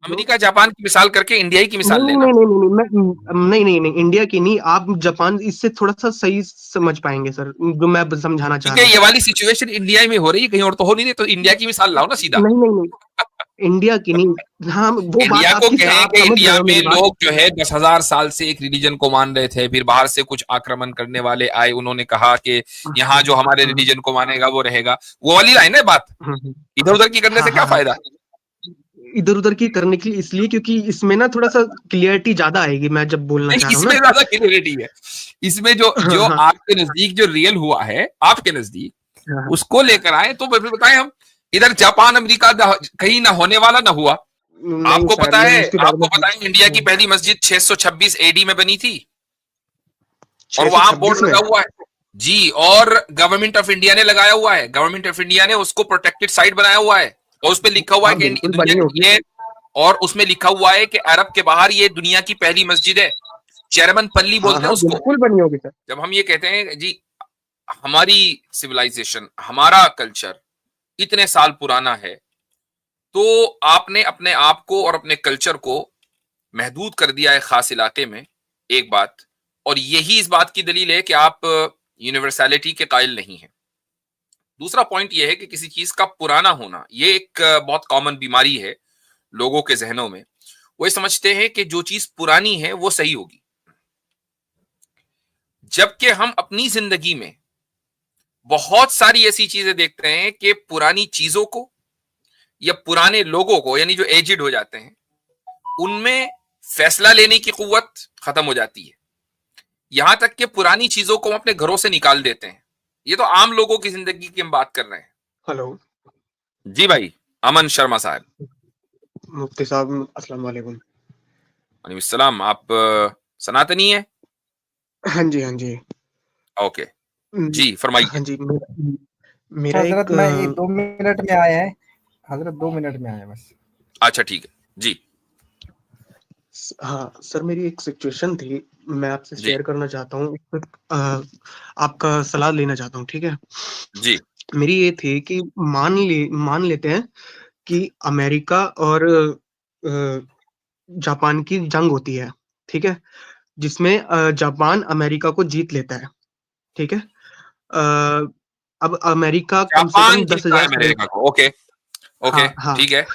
जो America Japan की मिसाल करके इंडिया की मिसाल नहीं लेना। नहीं नहीं नहीं नहीं, मैं नहीं नहीं नहीं इंडिया की नहीं, आप जापान इससे थोड़ा सा सही समझ पाएंगे सर, जो मैं समझाना चाह ठीक रहा है, हूँ। ये वाली सिचुएशन इंडिया में हो रही है, कहीं और तो हो नहीं रही, तो इंडिया की मिसाल लाओ ना सीधा। नहीं नहीं नहीं इंडिया की नहीं, हाँ वो इंडिया बात को आपकी कहें आप कि समझ इंडिया रहे हो में मेरी बात। लोग जो है 10,000 साल से एक रिलीजन को मान रहे थे, फिर बाहर से कुछ आक्रमण करने वाले आए, उन्होंने कहा कि यहाँ जो हमारे रिलीजन को मानेगा वो रहेगा। वो वाली लाइन है बात। इधर उधर की करने हाँ से क्या हाँ हाँ, फायदा। इधर उधर की करने के लिए इसलिए क्योंकि इसमें ना थोड़ा सा क्लियरिटी ज्यादा आएगी, मैं जब बोलना नहीं, चाह रहा हूँ इसमें ना। ज्यादा क्लियरिटी है। इसमें जो हाँ जो हाँ आपके नजदीक जो रियल हुआ है आपके नजदीक, हाँ, उसको लेकर आए तो फिर बताएं हम। इधर जापान अमेरिका कहीं ना होने वाला ना हुआ। नहीं आपको सर, पता नहीं है, उसके बारे आपको में पता है इंडिया की पहली मस्जिद 626 एडी में बनी थी, और छह सौ वहां बोर्ड छब्बीस में। लगा हुआ है। जी, और गवर्नमेंट ऑफ इंडिया ने लगाया हुआ है, गवर्नमेंट ऑफ इंडिया ने उसको प्रोटेक्टेड साइट बनाया हुआ है, और उस पर लिखा हुआ है हाँ कि बिल्कुल दुनिया बनी की होगी। ये, और उसमें लिखा हुआ है कि अरब के बाहर ये दुनिया की पहली मस्जिद है। चेरमन पल्ली हाँ बोलते हैं हाँ उसको। बिल्कुल बनी होगी सर। जब हम ये कहते हैं जी, हमारी सिविलाइजेशन, हमारा कल्चर इतने साल पुराना है, तो आपने अपने आप को और अपने कल्चर को महदूद कर दिया है खास इलाके में, एक बात। और यही इस बात की दलील है कि आप यूनिवर्सैलिटी के कायल नहीं हैं। दूसरा पॉइंट यह है कि किसी चीज का पुराना होना ये एक बहुत कॉमन बीमारी है लोगों के जहनों में। वो ये समझते हैं कि जो चीज पुरानी है वो सही होगी, जबकि हम अपनी जिंदगी में बहुत सारी ऐसी चीजें देखते हैं कि पुरानी चीजों को या पुराने लोगों को, यानी जो एजिड हो जाते हैं, उनमें फैसला लेने की कुव्वत खत्म हो जाती है। यहां तक कि पुरानी चीजों को हम अपने घरों से निकाल देते हैं। ये तो आम लोगों की जिंदगी की हम बात कर रहे हैं। हेलो जी भाई, अमन शर्मा साहब। मुफ्ती साहब, अस्सलाम वालेकुम। सलाम। आप सनातनी है? हाँ जी हाँ जी। ओके, हम्म, जी फरमाइए। हाँ जी, मेरा हजरत एक मैं एक 2 मिनट में आया है। हजरत 2 मिनट में आया बस। अच्छा ठीक है जी। हाँ सर, मेरी एक सिचुएशन थी, मैं आपसे जी शेयर करना चाहता हूँ, आपका सलाह लेना चाहता हूँ, ठीक है। जी। मेरी ये थी कि मान लेते हैं कि अमेरिका और जापान की जंग होती है, ठीक है, जिसमें जापान अमेरिका को जीत लेता है, ठीक है। अब अमेरिका कम से जापान कम दस जीतता है हजार साल अमेरिका को, ओके। ओके, हाँ हाँ, ठीक है।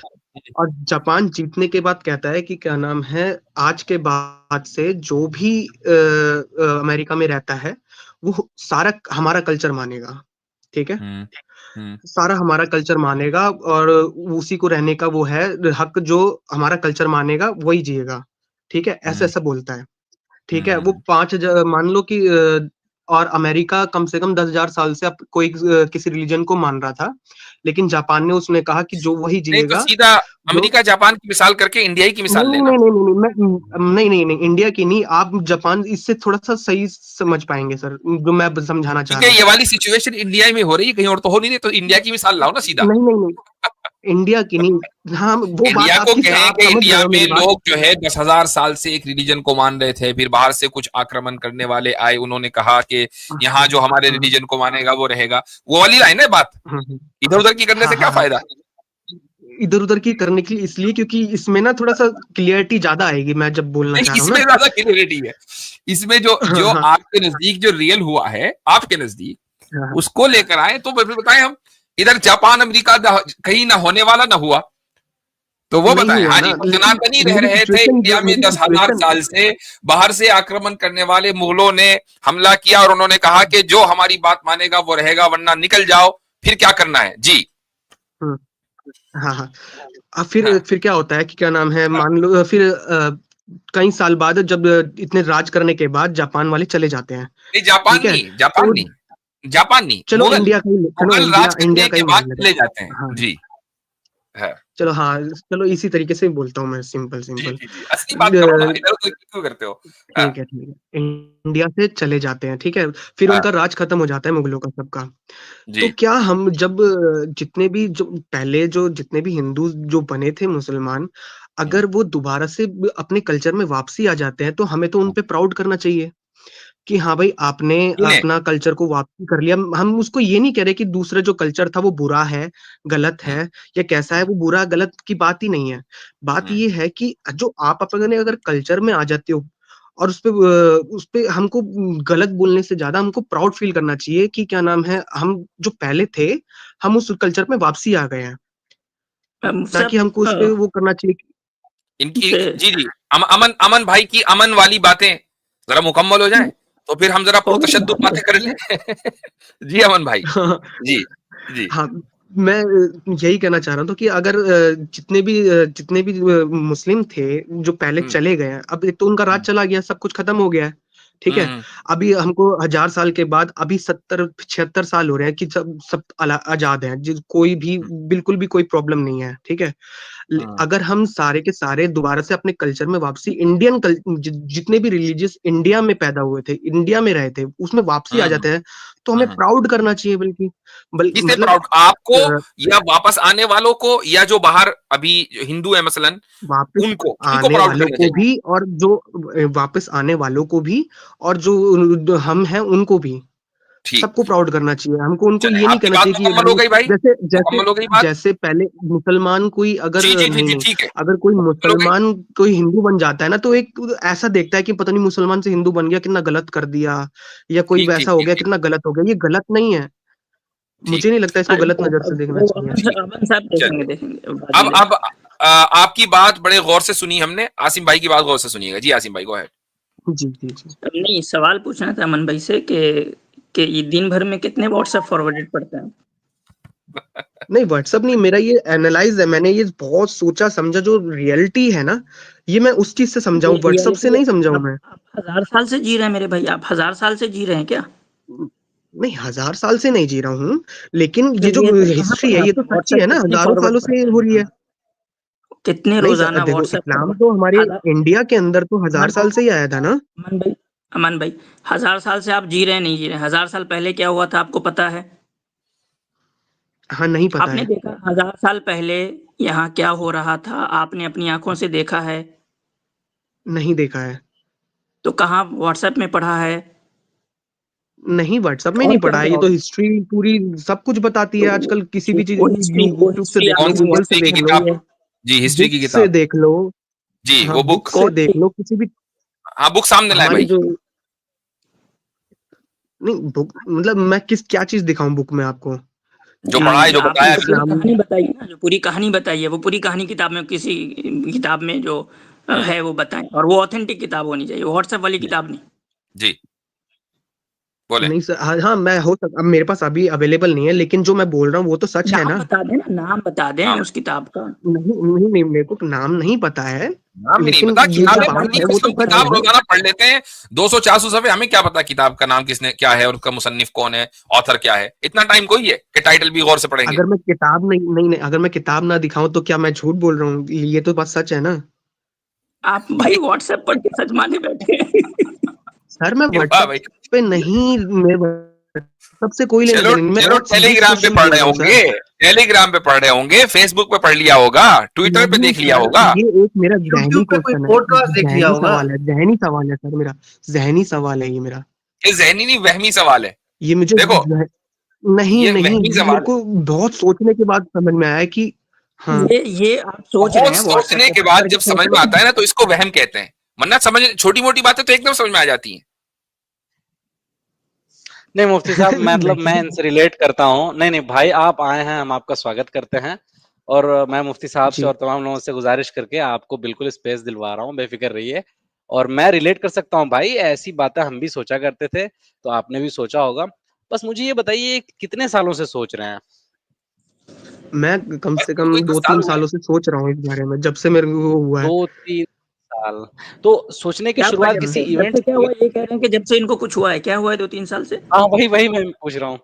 और जापान जीतने के बाद कहता है कि क्या नाम है, आज के बाद से जो भी अमेरिका में रहता है वो सारा हमारा कल्चर मानेगा, ठीक है। हम्म हम्म सारा हमारा कल्चर मानेगा और उसी को रहने का वो है हक, जो हमारा कल्चर मानेगा वही जिएगा, ठीक है, ऐसा हम्म ऐसा बोलता है, ठीक है। वो हम्म। 5,000 मान लो कि और अमेरिका कम से कम 10,000 साल से अब कोई किसी रिलीजन को मान रहा था, लेकिन जापान ने उसने कहा कि जो वही नहीं तो जिएगा, सीधा जो अमेरिका जापान की मिसाल करके इंडिया की नहीं मिसाल नहीं लेना। नहीं नहीं नहीं नहीं नहीं नहीं इंडिया की नहीं, आप जापान इससे थोड़ा सा सही समझ पाएंगे सर, जो मैं समझाना चाह ठीक रहा है, हूँ। ये वाली सिचुएशन इंडिया में हो रही है, कहीं और तो हो नहीं रही, तो इंडिया की मिसाल लाओ ना सीधा। नहीं नहीं नहीं इंडिया की नहीं, हाँ वो इंडिया बात को आपकी कहें आप कि समझ इंडिया रहे हो में मेरी बात। लोग जो है 10,000 साल से एक रिलीजन को मान रहे थे, फिर बाहर से कुछ आक्रमण करने वाले आए, उन्होंने कहा कि यहाँ जो हमारे रिलीजन को मानेगा वो रहेगा। वो वाली लाइन है बात। इधर उधर की करने हाँ से हाँ क्या हाँ, फायदा। इधर उधर की करने के लिए इसलिए क्योंकि इसमें ना थोड़ा सा क्लियरिटी ज्यादा आएगी, मैं जब बोलना नहीं, चाह रहा हूँ इसमें ना। ज्यादा क्लियरिटी है। इसमें जो हाँ जो हाँ आपके नजदीक जो रियल हुआ है आपके नजदीक, हाँ, उसको लेकर आए तो फिर बताएं हम। इधर जापान अमेरिका कहीं ना होने वाला ना हुआ, तो वो नहीं बताएं। हुआ हाँ ना, जी, लेकिन सनातनी रह रहे थे इंडिया में मेरी 10,000 सिचुएशन, साल से, बाहर से आक्रमण करने वाले मुगलों ने हमला किया और उन्होंने कहा कि जो हमारी बात मानेगा वो रहेगा, वरना निकल जाओ। फिर क्या करना है जी। हाँ हाँ। अब हाँ फिर क्या होता है कि क्या नाम है, हाँ। मान लो फिर कई साल बाद जब इतने राज करने के बाद जापान वाले चले जाते हैं, नहीं, जापान ठीक है। नहीं, जापान तो नहीं, जापान नहीं, चलो मुगल। इंडिया का ही, चलो मुगल इंडिया राज इंडिया करने का के ही बाद मान लेते चले हैं। जाते हैं हाँ जी। है। चलो, हाँ चलो इसी तरीके से बोलता हूँ मैं, सिंपल जी सिंपल। जी जी, असली बात करो ना, इधर उधर क्यों करते हो। हाँ ठीक है, इंडिया से चले जाते हैं, ठीक है। फिर हाँ उनका राज खत्म हो जाता है मुगलों का सबका। तो जी। क्या हम जब जितने भी जो पहले जो जितने भी हिंदू जो बने थे मुसलमान, हम्म, अगर वो दोबारा से अपने कल्चर में वापसी आ जाते हैं तो हमें तो उन पे प्राउड करना चाहिए, कि हाँ भाई आपने इन्हें अपना कल्चर को वापसी कर लिया। हम उसको ये नहीं कह रहे कि दूसरा जो कल्चर था वो बुरा है, गलत है या कैसा है, वो बुरा गलत की बात ही नहीं है। बात ये है कि जो आप अपने अगर कल्चर में आ जाते हो और उस पे हमको गलत बोलने से ज्यादा हमको प्राउड फील करना चाहिए कि क्या नाम है, हम जो पहले थे हम उस कल्चर में वापसी आ गए हैं, ना मुफ्ती कि हमको उस पे वो करना चाहिए। इनकी से- जी जी अमन अमन भाई की अमन वाली बातें जरा मुकम्मल हो जाए तो फिर हम जरा पुरतशद्दुद बातें कर लें। जी अमन भाई जी जी हाँ, मैं यही कहना चाह रहा था कि अगर जितने भी मुस्लिम थे जो पहले हम्म, चले गए हैं, अब एक तो उनका राज चला गया, सब कुछ खत्म हो गया है, ठीक है। हम्म, अभी हमको 1000 साल के बाद अभी 70-76 साल हो रहे हैं कि सब सब आजाद हैं, कोई भी बिल्कुल भी कोई प्रॉब्लम नहीं है, ठीक है। अगर हम सारे के सारे दोबारा से अपने कल्चर में वापसी जितने भी रिलीजियस इंडिया में पैदा हुए थे, इंडिया में रहे थे, उसमें वापसी आ जाते हैं, तो हमें प्राउड करना चाहिए। बल्कि किससे मतलब प्राउड, आपको अ, या वापस आने वालों को या जो बाहर अभी हिंदू है मसलन वापस उनको किनको आने प्राउड वालों करना को चाहिए? भी और जो वापस आने वालों को भी और जो हम हैं उनको भी, ठीक, सबको प्राउड करना चाहिए। हमको उनको चले ये नहीं आपकी कहना बात चाहिए कि मुकम्मल हो भाई गई भाई, जैसे जैसे मुकम्मल हो गई बात। जैसे पहले मुसलमान कोई अगर जी जी जी नहीं जी नहीं ठीक है, अगर कोई मुकम्मल हो गई। मुसलमान कोई हिंदू बन जाता है ना, तो एक ऐसा देखता है कि पता नहीं मुसलमान से हिंदू बन गया कितना गलत कर दिया, या कोई ठीक ठीक वैसा हो ठीक गया ठीक कितना गलत हो गया। ये गलत नहीं है, ठीक मुझे नहीं लगता इसको गलत नजर से देखना वो चाहिए। ठीक, अमन साहब देखेंगे चलिए देखेंगे बाद में अब आपकी बात बड़े गौर से सुनी हमने, आसिम भाई की बात गौर से सुनिएगा। जी आसिम भाई गो अहेड। जी जी जी। नहीं, सवाल पूछना था अमन भाई से कि ये दिन भर में कितने व्हाट्सएप फॉरवर्डेड पड़ते हैं? नहीं व्हाट्सअप नहीं, मेरा ये एनालाइज है, मैंने ये बहुत सोचा समझा, जो रियलिटी है ना ये मैं उस चीज से समझा हूँ, व्हाट्सअप से रियलिटी नहीं समझा हूँ आप मैं। आप 1000 साल से जी रहे हैं मेरे भाई, आप 1000 साल से जी रहे हैं क्या? नहीं 1000 साल से नहीं जी रहा हूँ, लेकिन तो ये जो ये तो कहाँ हिस्ट्री पढ़ा है ये तो आपने? सच्ची व्हाट्सएप है ना, कितने हजारों फॉरवर्ड सालों से पड़ते हैं हो रही है। रोजाना? कितने नहीं रोजाना देखो, व्हाट्सएप इस्लाम फॉरवर्ड? तो हमारे हजार इंडिया के अंदर तो 1000 अमन साल से ही आया था ना। अमन भाई अमन भाई 1000 साल से आप जी रहे हैं, नहीं जी रहे? 1000 साल पहले क्या हुआ था आपको पता है? हाँ नहीं पता आपने है। देखा 1000 साल पहले यहाँ क्या हो रहा था? आपने अपनी आंखों से देखा है? नहीं देखा है। तो कहाँ व्हाट्सएप में पढ़ा है? नहीं व्हाट्सएप में और नहीं क्या पढ़ा है, ये पढ़ा तो होगा? हिस्ट्री पूरी सब कुछ बताती है। तो आजकल किसी भी चीज वो यूट्यूब से हिस्ट्री देख लो, कौन सी आपने गूगल से हिस्ट्री व्हाट्सएप की देख में लो, पढ़ी किताब? है? जी हिस्ट्री बुक की से किताब। देख लो। जी हाँ वो बुक बुक, से कौन देख सी? लो, किसी भी हाँ बुक सामने लाए हमारी भाई। जो नहीं बुक मतलब मैं क्या चीज दिखाऊं बुक में आपको। जो पढ़ा है नहीं, जो आपने बताया तो अभी। पूरी इस्लाम। कहानी बताई ना, जो पूरी कहानी बताई है वो पूरी कहानी किताब में, किसी किताब में जो है वो बताएं, और वो ऑथेंटिक किताब होनी चाहिए, व्हाट्सएप वाली जी किताब नहीं। जी बोले। नहीं सर, हाँ हाँ, मैं हो सकता, अब मेरे पास अभी अवेलेबल नहीं है, लेकिन जो मैं बोल रहा हूँ वो तो सच है नाम ना। बता दें ना, नाम बता दें नाम उस किताब का। नहीं नहीं नहीं, मेरे को नाम नहीं पता है, नाम भी नहीं लेकिन पता, ये जो किताबें नाम बात पढ़नी है वो कुछ तो लोग सच बता किताब है दें। ना। रोजाना पढ़ लेते हैं 200-400 सफे, हमें क्या पता किताब का नाम किसने क्या है और उसका मुसन्निफ कौन है, ऑथर क्या है। इतना टाइम कोई है कि टाइटल भी गौर से पढ़ेंगे। अगर मैं किताब नहीं नहीं नहीं अगर मैं किताब ना दिखाऊं तो क्या मैं झूठ बोल रहा हूँ? ये तो बात सच है ना। आप भाई व्हाट्सएप पढ़ के सच माने बैठे हैं। सर मैं वाह व्हाट्सएप भाई, पे नहीं, मैं सबसे कोई लेना चलो देना नहीं, मैं चलो बहुत सीरियस टेलीग्राम पे क्वेश्चन पढ़ बोल रहे रहा हूँ सर। होंगे, टेलीग्राम पे पढ़ रहे होंगे, फेसबुक पे पढ़ लिया होगा, ट्विटर पे नहीं देख लिया सर, होगा। ये एक मेरा जहनी यूट्यूब पे कोई क्वेश्चन है, पॉडकास्ट देख लिया जहनी होगा। सवाल है, जहनी सवाल है सर मेरा, जहनी सवाल है ये मेरा। ये जहनी नहीं वहमी सवाल है। ये मुझे देखो नहीं ये नहीं, वहमी मेरे सवाल है। को बहुत सोचने के बाद समझ में आया कि हाँ। ये आप सोच रहे बहुत हैं व्हाट्सएप सोचने पे के पढ़ बाद करके जब समझ सोच में रहे आता हैं। है ना तो इसको वहम कहते हैं, वरना समझ छोटी मोटी बातें तो एकदम समझ में आ जाती हैं। नहीं मुफ्ती साहब, मतलब मैं नहीं इनसे रिलेट करता हूँ। नहीं नहीं भाई, आप आए हैं, हम आपका स्वागत करते हैं। और मैं मुफ्ती साहब से जी और तमाम लोगों से गुजारिश करके आपको बिल्कुल स्पेस दिलवा रहा हूँ, बेफिक्र रहिए। और मैं रिलेट कर सकता हूँ भाई, ऐसी बातें हम भी सोचा करते थे, तो आपने भी सोचा होगा। बस मुझे ये बताइए, कितने सालों से सोच रहे हैं? मैं कम से कम कोई 10 साल 2-3 हुए। सालों से सोच रहा हूँ इस बारे में, जब से मेरे को वो हुआ है। 2-3 साल? तो सोचने की क्या शुरुआत जब किसी से जब इवेंट से से क्या हुई? हुआ, ये कह रहे हैं कि जब से इनको कुछ हुआ है? क्या हुआ है 2-3 साल से? हाँ वही वही मैं पूछ रहा हूँ।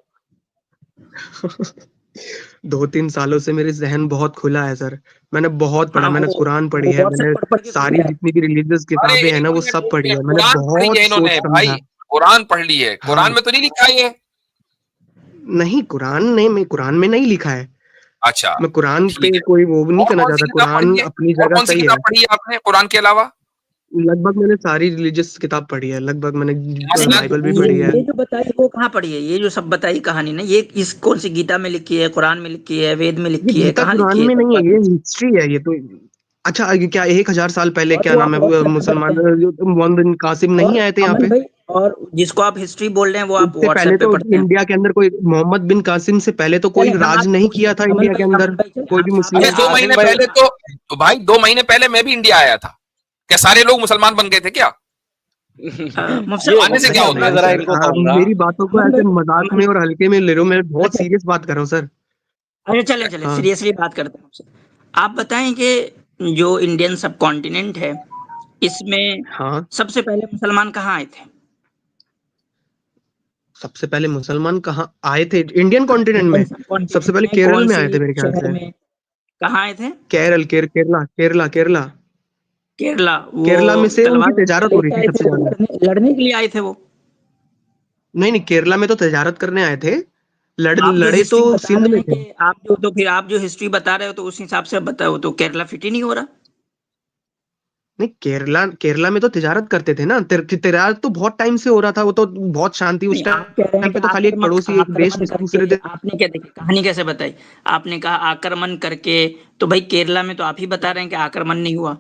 2-3 सालों से मेरे जहन बहुत खुला है सर। मैंने बहुत पढ़ा, हाँ, मैंने कुरान पढ़ी वो है, व्हाट्सएप मैंने पढ़ के खुल सारी गया। जितनी भी रिलीजियस अरे किताबें हैं ना वो एक सब पढ़ी मिनट, है, मैंने कुरान पढ़ी है बहुत सोच इन्होंने भाई, समझा। कुरान पढ़ ली है, हाँ कुरान में तो नहीं लिखा है ये। नहीं, कुरान में नहीं लिखा है। अच्छा मैं कुरान ठीक पे है। कोई वो नहीं और करना कौन सी चाहता, किताब कुरान पढ़ी है? अपनी और जगह कौन सी सही किताब है। पढ़ी है आपने कुरान के अलावा? लगभग मैंने सारी रिलीजियस किताब पढ़ी है, लगभग मैंने मसलन बाइबल भी ये पढ़ी है। ये जो बताई वो कहाँ पढ़ी है? ये जो सब बताई कहानी ना, ये इस कौन सी गीता में लिखी है, कुरान में लिखी है, वेद में ये लिखी है, गीता कहाँ कुरान लिखी है में सब नहीं है, बात? ये हिस्ट्री है ये तो। अच्छा, ये क्या 1000 साल पहले और क्या वो नाम आप है व्हाट्सएप पे मुसलमान पढ़ते हैं, मोहम्मद बिन कासिम नहीं और आए थे यहाँ अमन पे? भाई, और जिसको आप हिस्ट्री बोल रहे हैं वो आप इससे पहले व्हाट्सएप पे तो पढ़ते हैं। इंडिया के अंदर कोई मोहम्मद बिन कासिम से पहले तो कोई चलें हम राज आपको नहीं पूछते किया हैं, था इंडिया के अंदर, अमन भाई चलें, कोई भी आप मुस्लिम। अबे नहीं 2 आसिम महीने भाई, पहले तो भाई 2 महीने पहले मैं भी इंडिया आया था। क्या सारे लोग मुसलमान बन गए थे क्या? मुफसर ये आने से अरे क्या सुनिए, होता मैं है? जरा सर, इनको आप कहूंगा। मेरी बातों को अमन ऐसे भाई, मजाक अमन में और हल्के में ले रहे हो, मैं बहुत अच्छा सीरियस बात कर रहा हूँ सर। अच्छा, चलें चलें हाँ सीरियसली बात करते हैं आपसे। आप बताएं कि जो इंडियन सब कॉन्टिनेंट है, इसमें हाँ, सबसे पहले मुसलमान कहाँ आए थे? सबसे पहले मुसलमान कहाँ आए थे इंडियन हाँ, कॉन्टिनेंट इंडियन में? सब सबसे कॉन्टिनेंट पहले में केरल कौन में सी आए थे मेरे ख्याल शहर से। में, कहाँ आए थे? केरल, केरला, केरला, केरला। केरला। वो केरला में से उनकी तलवार वगैरह तजारत हो रही लेके थी आए थे, सबसे वो ज्यादा। लड़ने के लिए आए थे वो? नहीं नहीं, केरला में तो तजारत करने आए थे। आप जो लड़े तो हिस्ट्री बता सिंध रहे में हैं थे। कि आप जो, तो फिर आप जो हिस्ट्री बता रहे हो तो उस हिसाब से बताओ, तो केरला फिट ही नहीं हो रहा। नहीं, केरला केरला में तो तिजारत करते थे ना। तिजारत तो बहुत टाइम से हो रहा था, वो तो बहुत शांति उस नहीं, आप कह रहे हैं टाइम कि पे तो खाली एक आक्रमण पड़ोसी एक देश आक्रमण दूसरे करके, देश। आपने क्या देखी कहानी कैसे बताई? आपने कहा आक्रमण करके, तो भाई केरला में तो आप ही बता रहे हैं कि आक्रमण नहीं हुआ।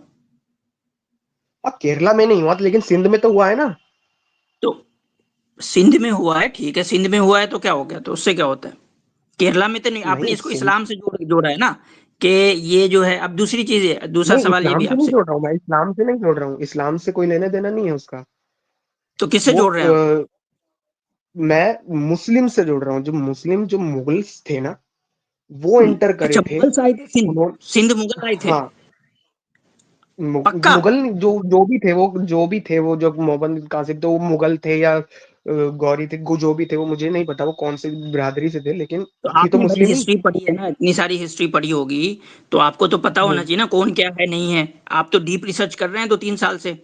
अब केरला में नहीं हुआ लेकिन सिंध में तो हुआ है ना। तो सिंध में हुआ है, ठीक है, सिंध में हुआ है तो क्या हो गया, तो उससे क्या होता है? केरला में तो नहीं, आपने नहीं इसको सिंध, इस्लाम से जोड़ा है ना, कि ये जो है। अब दूसरी चीज है, दूसरा नहीं सवाल ये इस्लाम भी से नहीं आपसे, जोड़ रहा हूँ मैं, इस्लाम से नहीं जोड़ रहा हूँ, इस्लाम से कोई लेना देना नहीं है उसका। तो किससे वो जोड़ रहे हैं आप? मैं मुस्लिम से जोड़ रहा हूँ। जो मुस्लिम जो मुगल्स थे ना, वो एंटर अच्छा, करे थे। मुगल आए थे सिंध? उन्होंने, सिंध मुगल आए थे? हाँ, पक्का? मुगल जो जो भी थे वो, जो भी थे वो, जो मोहम्मद बिन कासिम थे वो मुगल थे या गौरी थे, जो भी थे वो मुझे नहीं पता वो कौन सी बिरादरी से थे, लेकिन तो थी तो आपने भाई मुस्लिम ही। हिस्ट्री पढ़ी है ना, इतनी सारी हिस्ट्री पढ़ी होगी, तो आपको तो पता होना हम्म। चाहिए ना कौन क्या है नहीं है। आप तो डीप रिसर्च कर रहे हैं 2-3 साल से।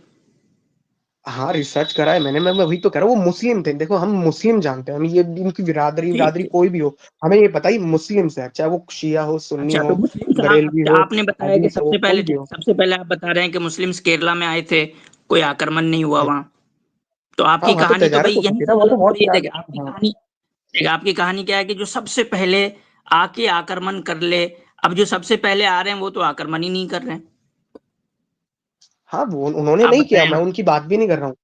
हाँ, रिसर्च करा है मैंने। मैं वही तो कह रहा हूँ, वो मुस्लिम थे। देखो हम मुस्लिम जानते हैं, हम ये इनकी बिरादरी ठीक बिरादरी है। कोई भी हो, हमें ये पता ही मुस्लिम से है, चाहे वो शिया हो, सुन्नी अच्छा, तो हो, मुस्लिम्स बरेलवी हो, आपने बताया कि हदीस हो, सबसे कोई पहले, भी ठीक, हो। सबसे पहले आप बता रहे हैं कि मुस्लिम्स केरला में आए थे, कोई आक्रमण नहीं हुआ हम्म। वहां। तो हाँ, आपकी वहां तो कहानी तो भाई तजारत यहीं होती थी ना, से वो तो गलत हो बहुत रही है। याद। देखिए आपकी हाँ कहानी, देखिए आपकी कहानी क्या है कि जो सबसे पहले आके आक्रमण कर ले, अब जो सबसे पहले आ रहे हैं वो तो आक्रमण ही नहीं कर रहे हैं। हाँ, वो उन्होंने आप नहीं किया, बताएं मैं आप। उनकी बात भी नहीं कर रहा हूँ।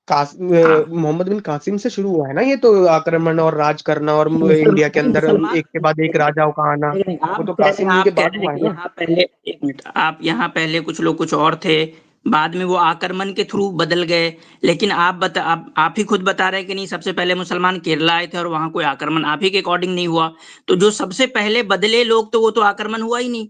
हाँ, मोहम्मद बिन कासिम से शुरू हुआ है ना ये तो आक्रमण और राज करना, और इंडिया के अंदर मुसलमान एक के बाद एक राजाओं का आना। नहीं, वो तो कासिम जी के आप कह बाद रहे हैं हुआ है कि ना। यहाँ पहले, एक मिनट, आप यहाँ पहले कुछ लोग कुछ और थे, बाद में वो आक्रमण के थ्रू बदल गए। लेकिन आप ही खुद बता रहे हैं कि नहीं, सबसे पहले मुसलमान केरला आए थे और वहां कोई आक्रमण आप ही के अकॉर्डिंग नहीं हुआ। तो जो सबसे पहले बदले लोग, तो वो तो आक्रमण हुआ ही नहीं।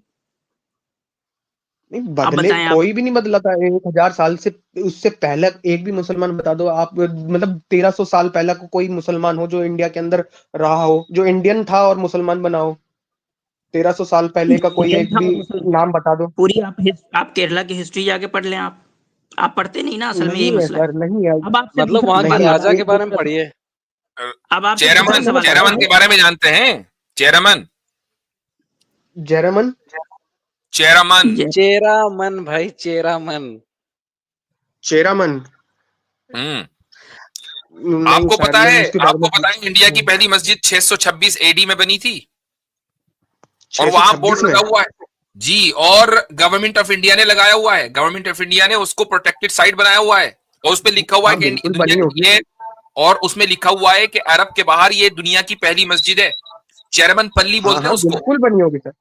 नहीं अब बदले, बताएं आप। कोई भी नहीं बदला था 1000 साल से। उससे पहले एक भी मुसलमान बता दो आप, मतलब 1300 साल पहले को कोई मुसलमान हो जो इंडिया के अंदर रहा हो, जो इंडियन था और मुसलमान बना हो। 1300 साल पहले का जो कोई इंडियन एक था भी और मुसलमान, नाम बता दो। पूरी आप केरला की हिस्ट्री जाके पढ़ लें। आप पढ़ते नहीं ना, असल में यही नहीं है मसला है। सर, नहीं है। अब आपसे मतलब दूसरा वहां के नहीं सवाल है, आता राजा है, के बारे में पढ़िए। अब आपसे दूसरा चेयरमैन, मैंने सवाल बताया आता चेयरमैन ना, है। के बारे में जानते हैं? चेयरमैन, जयरमन। चेयरमैन। जय चेरा मन भाई, चेरा मन। चेरामन। हम्म। नहीं सर, मैंने उसके बारे आपको में पता है इंडिया की पहली मस्जिद 626 एडी में बनी थी, और वहां बोर्ड 626 में। लगा हुआ है जी, और गवर्नमेंट ऑफ इंडिया ने लगाया हुआ है, गवर्नमेंट ऑफ इंडिया ने उसको प्रोटेक्टेड साइट बनाया हुआ है, और उस पर लिखा हुआ है हाँ कि बिल्कुल दुनिया बनी की होगी। ये, और उसमें लिखा हुआ है कि अरब के बाहर ये दुनिया की पहली मस्जिद है। चेयरमैन पल्ली हाँ बोलते हैं हाँ, उसको। बिल्कुल बनी होगी सर,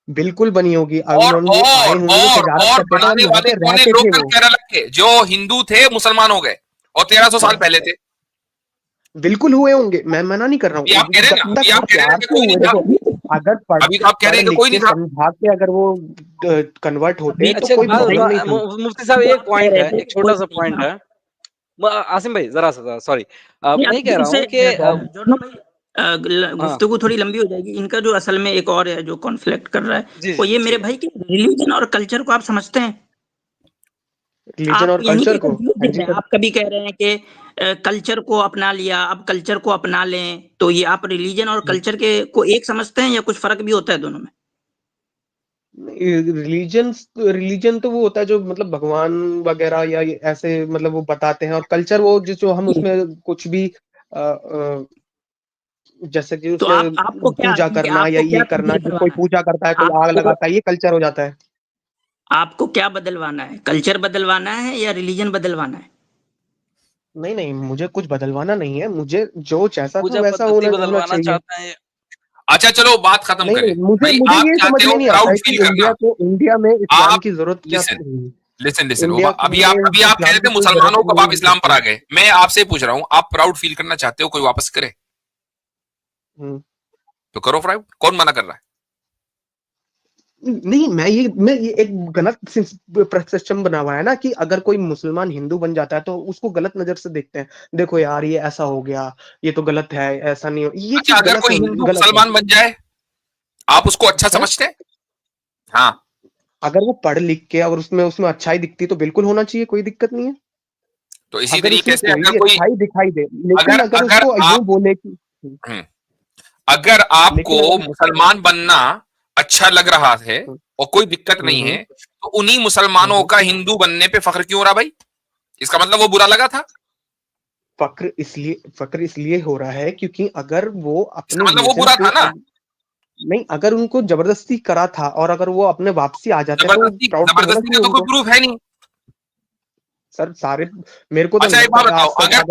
बिल्कुल बनी होगी। अब और उन्होंने वो आए और होंगे, वो और तजारत और करते थे और बनाने यहाँ वाले पे कौन है? रहते थे लोकल वो। केरला के जो हिंदू थे मुसलमान हो गए, और 1300 साल पहले थे। बिल्कुल हुए होंगे, मैं मना नहीं कर रहा अभी हूँ, आप कह रहे हैं ना, जब तक अभी वो आप कह रहे हैं प्यार कि से कोई नहीं हुए। था। देखो, अगर अभी तो आप कह रहे पढ़ हैं कि लिख कोई के नहीं था। समझा के अगर वो कन्वर्ट होते अभी तो अच्छा, एक कोई बात प्रॉब्लम नहीं थी। मुफ्ती साहब, तो एक आप कह पॉइंट रहे है, थे एक कि कोई छोटा सा नहीं पॉइंट था। है। आसिम भाई जरा सा, सॉरी, नहीं, मैं अब ये कह रहा इनसे हूँ कि जोड़ना भाई, हाँ गुफ्तगू थोड़ी लंबी हो जाएगी। इनका जो असल में एक और है जो कॉन्फ्लिक्ट कर रहा है, जी वो जी ये जी मेरे भाई कि रिलीजन और कल्चर को आप समझते हैं। रिलीजन आप और यहीं पे कल्चर को, कंफ्यूज हाँ दिख जी रहे हैं। सर। आप कभी कह रहे हैं कि कल्चर को अपना लिया, अब कल्चर को अपना लें, तो ये आप रिलीजन और कल्चर के को एक समझते हैं या कुछ फर्क भी होता है दोनों में? रिलीजन तो वो होता है जो मतलब भगवान वगैरह या ये ऐसे मतलब वो बताते हैं, और कल्चर वो जो हम उसमें कुछ भी जैसे कि तो उसमें आपको क्या, पूजा ठीक है, करना या आपको ये क्या करना, तब्दील जो कोई करवाना है? पूजा करता है, कोई आग आपको लगाता है, ये कल्चर हो जाता है। आपको क्या बदलवाना है? कल्चर बदलवाना है या रिलीजन बदलवाना है? नहीं नहीं, मुझे कुछ बदलवाना नहीं है, मुझे जो जैसा था पूजा वैसा पद्धति होना होना बदलवाना चाहिए। चाहते हैं। अच्छा चलो बात खत्म नहीं करें। नहीं, मुझे भाई मुझे आप ये समझ चाहते में हो नहीं आता प्राउड है कि फील करना। इंडिया में इस्लाम आप की जरूरत क्या लिसन पड़ी। लिसन लिसन इंडिया अभी में आप कह इस्लाम रहे की थे कोई जरूरत मुसलमानों को, नहीं आप है इस्लाम पर करके। आ गए। मैं आपसे पूछ रहा हूँ, आप प्राउड फील करना चाहते हो, कोई वापस करे हम्म। तो करो प्राउड, कौन मना कर रहा है? नहीं, मैं ये एक गलत सिस्टम बना हुआ है ना, कि अगर कोई मुसलमान हिंदू बन जाता है तो उसको गलत नजर से देखते हैं। देखो यार, ये ऐसा हो गया, ये तो गलत है, ऐसा नहीं हो, ये अच्छा चीज अगर कोई हिंदू गलत है। मुसलमान बन जाए, आप उसको अच्छा हैं? समझते हैं? हाँ, अगर वो पढ़ लिख के और उसमें उसमें अच्छाई दिखती तो बिल्कुल होना चाहिए, कोई दिक्कत नहीं है। तो इसी अगर तरीके उसमें से कोई अगर भी कोई अच्छाई दिखाई दे, लेकिन अगर अगर अगर उसको यूं आप बोले कि हम्म, अगर आपको लेकिन अगर मुसलमान बनना अच्छा लग रहा है और कोई दिक्कत हम्म नहीं हम्म है, तो उन्हीं मुसलमानों हम्म, का हिंदू बनने पे फख्र क्यों हो रहा भाई? इसका मतलब वो बुरा लगा था? फक्र इसलिए हो रहा है क्योंकि अगर वो इसका अपने मतलब वो रिलीजन बुरा पे था ना? नहीं, अगर उनको जबरदस्ती करा था और अगर वो अपने वापसी आ जाते तो जबरदस्ती प्राउड तो होना जबरदस्ती का चाहिए तो कोई उनको। प्रूफ है नहीं। सर सारे, मेरे को तो नहीं अच्छा एक लगता बात बताओ, आज तक अगर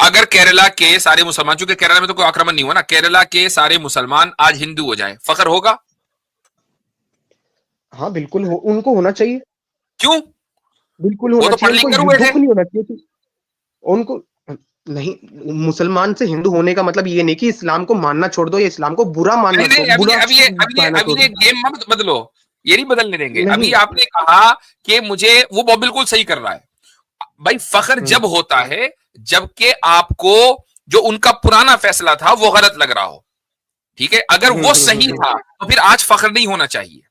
अगर केरला के सारे मुसलमान, चूंकि केरला में तो कोई आक्रमण नहीं हुआ ना, केरला के सारे मुसलमान आज हिंदू हो जाए, फख्र होगा? हाँ बिल्कुल उनको होना चाहिए, क्यों? बिल्कुल वो होना तो चाहिए, पढ़ लिख उनको कर हुए थे। दुख नहीं होना चाहिए उनको। नहीं, मुसलमान से हिंदू होने का मतलब ये नहीं कि इस्लाम को मानना छोड़ दो या इस्लाम को बुरा नहीं मानना नहीं, बुरा कहना अभी छोड़ ये दो। गेम मत बदलो, ये नहीं बदलने देंगे। अभी नहीं। आपने कहा कि मुझे वो बिल्कुल सही कर रहा है भाई। फख्र हम्म जब होता है जबकि आपको जो उनका पुराना फैसला था वो गलत लग रहा हो, ठीक है? अगर वो सही हम्म। था तो फिर आज फख्र नहीं होना चाहिए।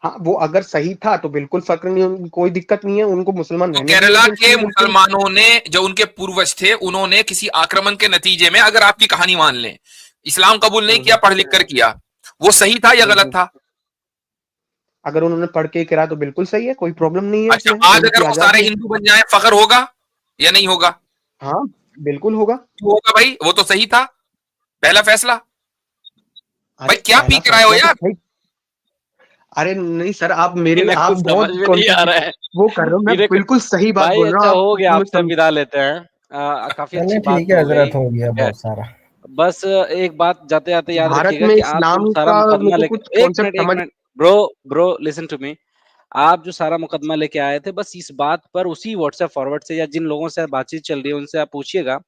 हाँ, वो अगर सही था तो बिल्कुल फक्र नहीं, कोई दिक्कत नहीं है, उनको मुसलमान तो रहने केरला देना के चाहिए बिल्कुल। मुसलमानों ने, जो उनके पूर्वज थे, उन्होंने किसी आक्रमण के नतीजे में, अगर आपकी कहानी मान लें, इस्लाम कबूल नहीं किया, हम्म पढ़ लिख कर किया, वो सही था या गलत हम्म। था? अगर उन्होंने पढ़ के करा तो बिल्कुल सही है, कोई प्रॉब्लम नहीं है अच्छा उसमें, आज उनकी अगर वो सारे आजादी है। हिंदू बन जाए, फख्र होगा या नहीं होगा? हाँ बिल्कुल होगा। क्यों होगा भाई? वो तो सही था, पहला फैसला। भाई अरे क्या पहला पीक रहे हो फैसला तो यार? सही। अरे नहीं सर, इन्हें आप कुछ समझ बहुत में नहीं आ रहा कॉन्ट्रडिक्ट है। वो कर रहे हो, मैं इन्हें कुछ बिल्कुल सही बात भाई बोल रहा अच्छा हूँ, हो आप गया, मैं आपसे समझ। विदा लेते हैं। काफी अच्छी चलिए बात ठीक है हो गई, हजरत, हो गया ठीक है। बहुत सारा। बस एक बात जाते जाते याद भारत रखिएगा में कि आप जो इस्लाम सारा का मेरे मुकदमा को लेके, कुछ कॉन्सेप्ट एक समझ। Minute bro bro listen to me. आप जो सारा मुकदमा लेके आए थे, बस इस बात पर उसी व्हाट्सएप फॉरवर्ड से या जिन लोगों से बातचीत चल रही है उनसे आप पूछिएगा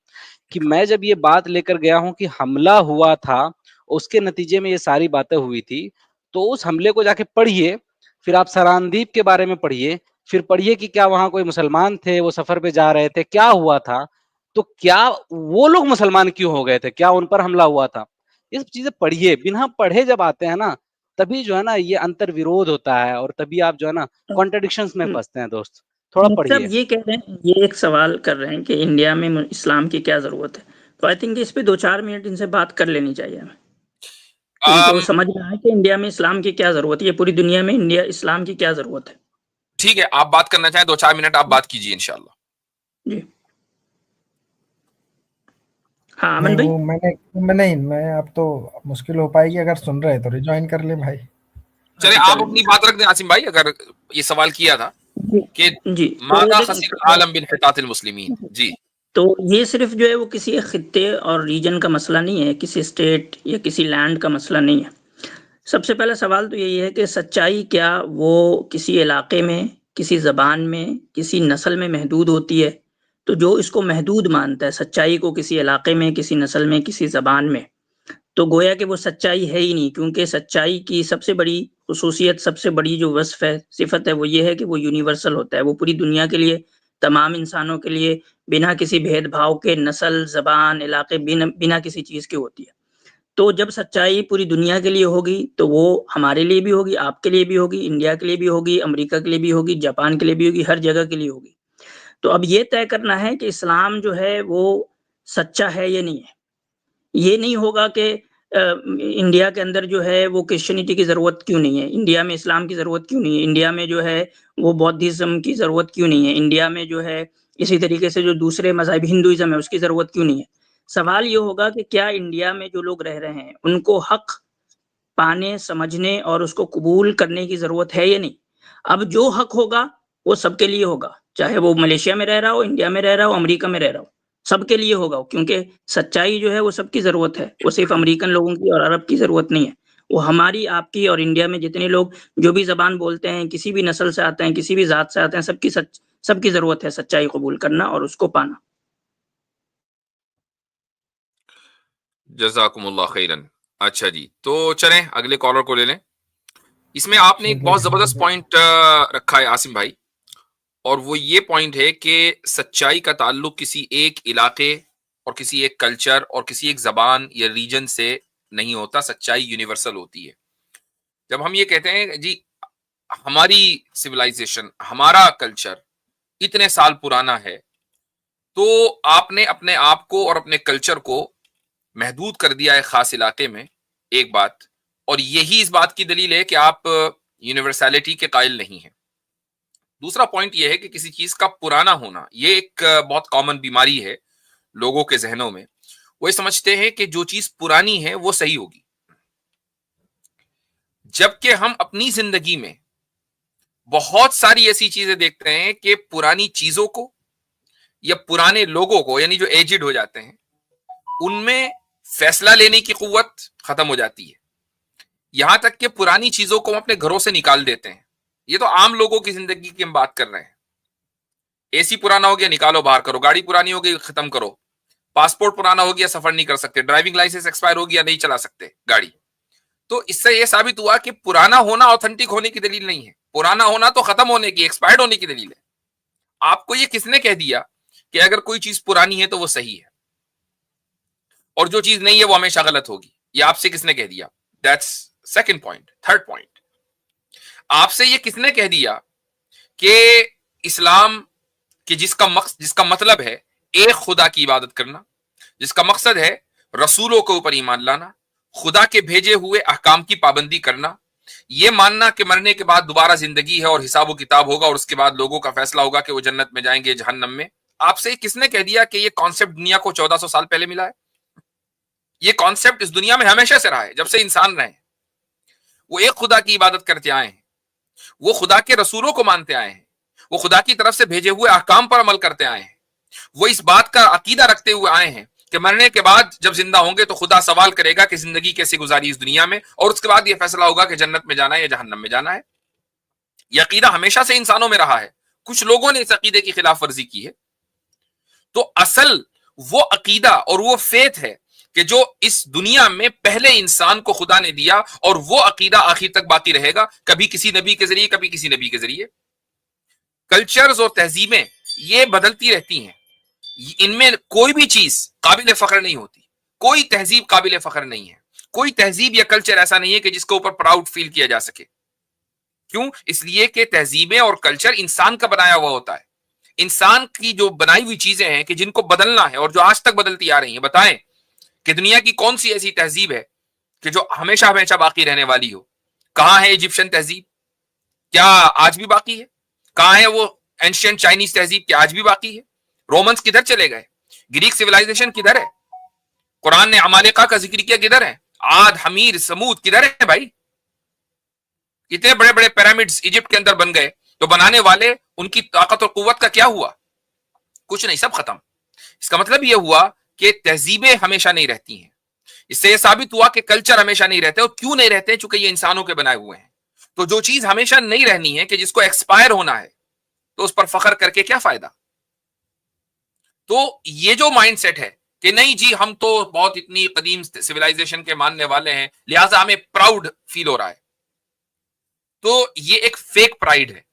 कि मैं जब ये बात लेकर गया हूं कि हमला हुआ था, उसके नतीजे में ये सारी बातें हुई थी, तो उस हमले को जाके पढ़िए। फिर आप सरानदीप के बारे में पढ़िए, फिर पढ़िए कि क्या वहां कोई मुसलमान थे, वो सफर पे जा रहे थे, क्या हुआ था, तो क्या वो लोग मुसलमान क्यों हो गए थे, क्या उन पर हमला हुआ था। ये सब चीजें पढ़िए। बिना पढ़े जब आते हैं ना, तभी जो है ना ये अंतर विरोध होता है, और तभी आप जो है ना कॉन्ट्रडिक्शंस में फंसते हैं दोस्त। थोड़ा सब पढ़िए। ये कह रहे हैं, ये एक सवाल कर रहे हैं कि इंडिया में इस्लाम की क्या जरूरत है। तो आई थिंक इस पे 2-4 मिनट इनसे बात कर लेनी चाहिए हमें। इनको अम, समझ में आए कि इंडिया में इस्लाम की क्या जरूरत है, ये पूरी दुनिया में इंडिया इस्लाम की क्या जरूरत है। ठीक है, आप बात करना चाहें 2-4 मिनट आप बात कीजिए इंशाल्लाह। जी हाँ नहीं अमन भाई। वो मैं नहीं, मैं अब तो मुश्किल हो पाएगी, अगर सुन रहे तो रिज्वाइन कर ले भाई। चले अच्छा आप चलो अपनी बात रख दें आसिम भाई। अगर ये सवाल किया था जी कि जी। तो मादा देखिए, खसिर आलम बिन हितातिल मुस्लिमीन, जी तो ये सिर्फ जो है वो किसी एक खित्ते और रीजन का मसला नहीं है, किसी स्टेट या किसी लैंड का मसला नहीं है। सबसे पहला सवाल तो यही है कि सच्चाई क्या वो किसी इलाके में, किसी ज़बान में, किसी नस्ल में महदूद होती है? तो जो इसको महदूद मानता है सच्चाई को, किसी इलाके में, किसी नस्ल में, किसी ज़बान में, तो गोया कि वो सच्चाई है ही नहीं, क्योंकि सच्चाई की सबसे बड़ी ख़ुसूसियत, सबसे बड़ी जो वस्फ़ है, सिफ़त है, वो ये है कि वो यूनिवर्सल होता है। वो पूरी दुनिया के लिए, तमाम इंसानों के लिए, बिना किसी भेदभाव के, नस्ल, ज़बान, इलाके, बिना बिना किसी चीज़ के होती है। तो जब सच्चाई पूरी दुनिया के लिए होगी, तो वो हमारे लिए भी होगी, आपके लिए भी होगी, इंडिया के लिए भी होगी, अमेरिका के लिए भी होगी, जापान के लिए भी होगी, हर जगह के लिए होगी। तो अब ये तय करना है कि इस्लाम जो है वो सच्चा है या नहीं है। ये नहीं होगा कि इंडिया के अंदर जो है वो क्रिश्चियनिटी की जरूरत क्यों नहीं है, इंडिया में इस्लाम की जरूरत क्यों नहीं है, इंडिया में जो है वो बौद्धिज्म की जरूरत क्यों नहीं है, इंडिया में जो है इसी तरीके से जो दूसरे मजहब हिंदुइज्म है उसकी जरूरत क्यों नहीं है। सवाल ये होगा कि क्या इंडिया में जो लोग रह रहे हैं उनको हक पाने, समझने और उसको कबूल करने की जरूरत है या नहीं। अब जो हक होगा वो सबके लिए होगा, चाहे वो मलेशिया में रह रहा हो, इंडिया में रह रहा हो, अमेरिका में रह रहा हो, सबके लिए होगा, क्योंकि सच्चाई जो है वो सबकी जरूरत है, वो सिर्फ अमेरिकन लोगों की और अरब की जरूरत नहीं है, वो हमारी, आपकी और इंडिया में जितने लोग जो भी जबान बोलते हैं, किसी भी नस्ल से आते हैं, किसी भी जात से आते हैं, सबकी जरूरत है सच्चाई कबूल करना और उसको पाना। जज़ाकुमुल्लाह खैरन। अच्छा जी, तो चलें अगले कॉलर को ले लें। इसमें आपने एक बहुत जबरदस्त पॉइंट रखा है आसिम भाई, और वो ये पॉइंट है कि सच्चाई का ताल्लुक किसी एक इलाके और किसी एक कल्चर और किसी एक जबान या रीजन से नहीं होता, सच्चाई यूनिवर्सल होती है। जब हम ये कहते हैं जी हमारी सिविलाइजेशन, हमारा कल्चर इतने साल पुराना है, तो आपने अपने आप को और अपने कल्चर को महदूद कर दिया है खास इलाके में, एक बात, और यही इस बात की दलील है कि आप यूनिवर्सैलिटी के कायल नहीं हैं। दूसरा पॉइंट यह है कि किसी चीज का पुराना होना, ये एक बहुत कॉमन बीमारी है लोगों के जहनों में। वो ये समझते हैं कि जो चीज पुरानी है वो सही होगी, जबकि हम अपनी जिंदगी में बहुत सारी ऐसी चीजें देखते हैं कि पुरानी चीजों को या पुराने लोगों को, यानी जो एजिड हो जाते हैं, उनमें फैसला लेने की कुव्वत खत्म हो जाती है। यहां तक कि पुरानी चीजों को हम अपने घरों से निकाल देते हैं। ये तो आम लोगों की जिंदगी की हम बात कर रहे हैं। एसी पुराना हो गया, निकालो बाहर करो। गाड़ी पुरानी हो गई, खत्म करो। पासपोर्ट पुराना हो गया, सफर नहीं कर सकते। ड्राइविंग लाइसेंस एक्सपायर हो गया, नहीं चला सकते गाड़ी। तो इससे यह साबित हुआ कि पुराना होना ऑथेंटिक होने की दलील नहीं है, पुराना होना तो खत्म होने की, एक्सपायर्ड होने की दलील है। आपको यह किसने कह दिया कि अगर कोई चीज पुरानी है तो वो सही है और जो चीज नहीं है वो हमेशा गलत होगी? ये आपसे किसने कह दिया? That's second point. Third point, आपसे ये किसने कह दिया कि इस्लाम कि जिसका मतलब है एक खुदा की इबादत करना, जिसका मकसद है रसूलों के ऊपर ईमान लाना, खुदा के भेजे हुए अहकाम की पाबंदी करना, ये मानना कि मरने के बाद दोबारा जिंदगी है और हिसाब व किताब होगा और उसके बाद लोगों का फैसला होगा कि वो जन्नत में जाएंगे, जहन्नम में। आपसे किसने कह दिया कि ये कॉन्सेप्ट दुनिया को 1400 साल पहले मिला है? ये कॉन्सेप्ट इस दुनिया में हमेशा से रहा है, जब से इंसान रहे। वो एक खुदा की इबादत करते आए हैं, वो खुदा के रसूलों को मानते आए हैं, वो खुदा की तरफ से भेजे हुए अहकाम पर अमल करते आए हैं, वो इस बात का अकीदा रखते हुए आए हैं कि मरने के बाद जब जिंदा होंगे तो खुदा सवाल करेगा कि जिंदगी कैसे गुजारी इस दुनिया में, और उसके बाद यह फैसला होगा कि जन्नत में जाना है या जहन्नम में जाना है। यह अकीदा हमेशा से इंसानों में रहा है, कुछ लोगों ने इस अकीदे की खिलाफ वर्जी की है। तो असल वो अकीदा और वो फेथ है कि जो इस दुनिया में पहले इंसान को खुदा ने दिया, और वो अकीदा आखिर तक बाकी रहेगा, कभी किसी नबी के जरिए, कभी किसी नबी के जरिए। कल्चर्स और तहजीबें ये बदलती रहती हैं, इनमें कोई भी चीज काबिल फख्र नहीं होती, कोई तहजीब काबिल फख्र नहीं है, कोई तहजीब या कल्चर ऐसा नहीं है कि जिसके ऊपर प्राउड फील किया जा सके। क्यों? इसलिए कि तहजीबें और कल्चर इंसान का बनाया हुआ होता है, इंसान की जो बनाई हुई चीजें हैं कि जिनको बदलना है और जो आज तक बदलती आ रही हैं। बताएं कि दुनिया की कौन सी ऐसी तहजीब है कि जो हमेशा हमेशा बाकी रहने वाली हो? कहां है इजिप्शियन तहजीब? क्या आज भी बाकी है? कहां है वो एंशियंट चाइनीज तहजीब? क्या आज भी बाकी है? रोमन्स किधर चले गए? ग्रीक सिविलाइजेशन किधर है? कुरान ने अमालिका का जिक्र किया, किधर है? आद, हमीर, समूद किधर है भाई? इतने बड़े बड़े पिरामिड्स इजिप्ट के अंदर बन गए, तो बनाने वाले, उनकी ताकत और कुव्वत का क्या हुआ? कुछ नहीं, सब खत्म। इसका मतलब यह हुआ कि तहजीबें हमेशा नहीं रहती हैं। इससे यह साबित हुआ कि कल्चर हमेशा नहीं रहते। और क्यों नहीं रहते? चूंकि ये इंसानों के बनाए हुए हैं। तो जो चीज हमेशा नहीं रहनी है, कि जिसको एक्सपायर होना है, तो उस पर फख्र करके क्या फायदा? तो ये जो माइंडसेट है कि नहीं जी हम तो बहुत इतनी कदीम सिविलाइजेशन के मानने वाले हैं, लिहाजा हमें प्राउड फील हो रहा है, तो ये एक फेक प्राइड है।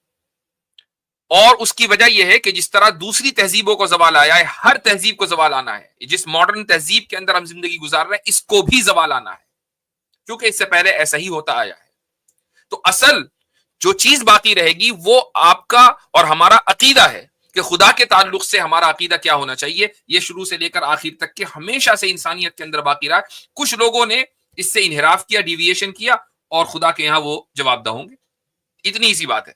और उसकी वजह यह है कि जिस तरह दूसरी तहजीबों को जवाल आया है, हर तहजीब को जवाल आना है। जिस मॉडर्न तहजीब के अंदर हम जिंदगी गुजार रहे हैं, इसको भी जवाल आना है, क्योंकि इससे पहले ऐसा ही होता आया है। तो असल जो चीज बाकी रहेगी वो आपका और हमारा अकीदा है कि खुदा के ताल्लुक से हमारा अकीदा क्या होना चाहिए। ये शुरू से लेकर आखिर तक के हमेशा से इंसानियत के अंदर बाकी रहा। कुछ लोगों ने इससे इनहराफ किया, डिविएशन किया, और खुदा के यहां वो जवाबदा होंगे। इतनी सी बात है।